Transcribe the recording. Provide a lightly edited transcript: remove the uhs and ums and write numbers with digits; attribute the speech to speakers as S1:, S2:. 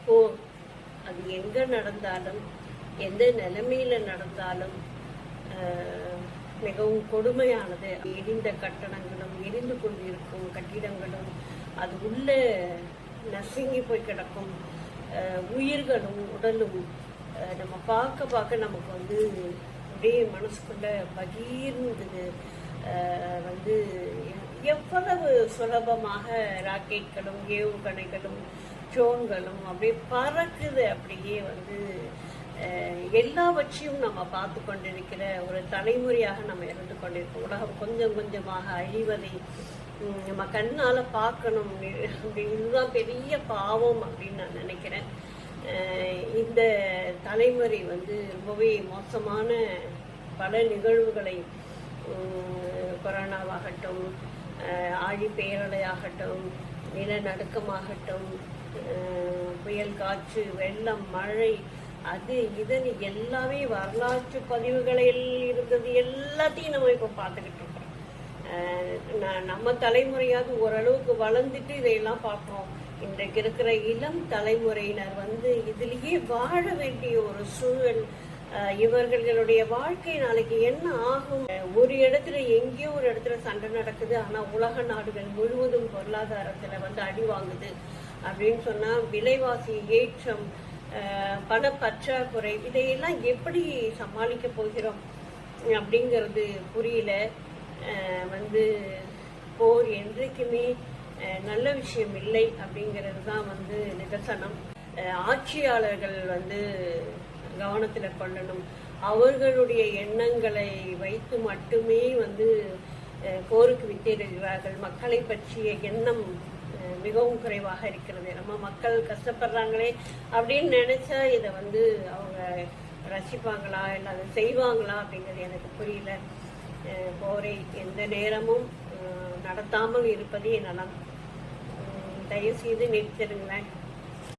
S1: போர் அது எங்க நடந்தாலும் எந்த நிலைமையில நடந்தாலும் மிகவும் கொடுமையானது. எரிந்த கட்டடங்களும் எரிந்து கொண்டிருக்கும் கட்டிடங்களும் அது உள்ள நசுங்கி போய் கிடக்கும் உயிர்களும் உடலும் நம்ம பார்க்க பார்க்க நமக்கு அப்படியே மனசுக்குள்ள பகிர்ந்தது. எவ்வளவு சுலபமாக ராக்கெட்களும் ஏவுகணைகளும் ட்ரோன்களும் அப்படியே பறக்குது. அப்படியே எல்லாவற்றையும் நம்ம பார்த்து கொண்டிருக்கிற ஒரு தலைமுறையாக நம்ம இருந்து கொண்டிருக்கோம். உலகம் கொஞ்சம் கொஞ்சமாக அழிவதை நம்ம கண்ணால பார்க்கணும். இதுதான் பெரிய பாவம் அப்படின்னு நான் நினைக்கிறேன். இந்த தலைமுறை ரொம்பவே மோசமான பல நிகழ்வுகளை, கொரோனாவாகட்டும், ஆழி பேரலையாகட்டும், நிலநடுக்கமாகட்டும், புயல் காற்று, வெள்ளம், மழை, அது இதன் எல்லாமே வரலாற்று பதிவுகளில் இருந்தது எல்லாத்தையும் நம்ம இப்போ பார்த்துக்கிட்டு இருக்கோம். நம்ம தலைமுறையாவது ஓரளவுக்கு வளர்ந்துட்டு இதையெல்லாம் பார்ப்போம். இன்றைக்கு இருக்கிற இளம் தலைமுறையினர் இதுலேயே வாழ வேண்டிய ஒரு சூழல். இவர்களுடைய வாழ்க்கை நாளைக்கு என்ன ஆகும்? ஒரு இடத்துல எங்கேயோ ஒரு இடத்துல சண்டை நடக்குது, ஆனா உலக நாடுகள் முழுவதும் பொருளாதாரத்துல அடி வாங்குது அப்படின்னு சொன்னா விலைவாசி ஏற்றம், பண பற்றாக்குறை, இதையெல்லாம் எப்படி சமாளிக்க போகிறோம் அப்படிங்கிறது புரியல. போர் என்றைக்குமே நல்ல விஷயம் இல்லை அப்படிங்கிறது தான் நிதர்சனம். ஆட்சியாளர்கள் கவனத்துல கொள்ளணும். அவர்களுடைய எண்ணங்களை வைத்து மட்டுமே போருக்கு வித்திடுகிறார்கள். மக்களை பற்றிய எண்ணம் மிகவும் குறைவாக இருக்கிறது. நம்ம மக்கள் கஷ்டப்படுறாங்களே அப்படின்னு நினைச்சா இதை அவங்க ரசிப்பாங்களா இல்லை அதை செய்வாங்களா அப்படிங்கிறது எனக்கு புரியல. போரை எந்த நேரமும் நடத்தாமல் இருப்பதே நலம். தயவு செய்து நிறுத்திடுங்களேன்.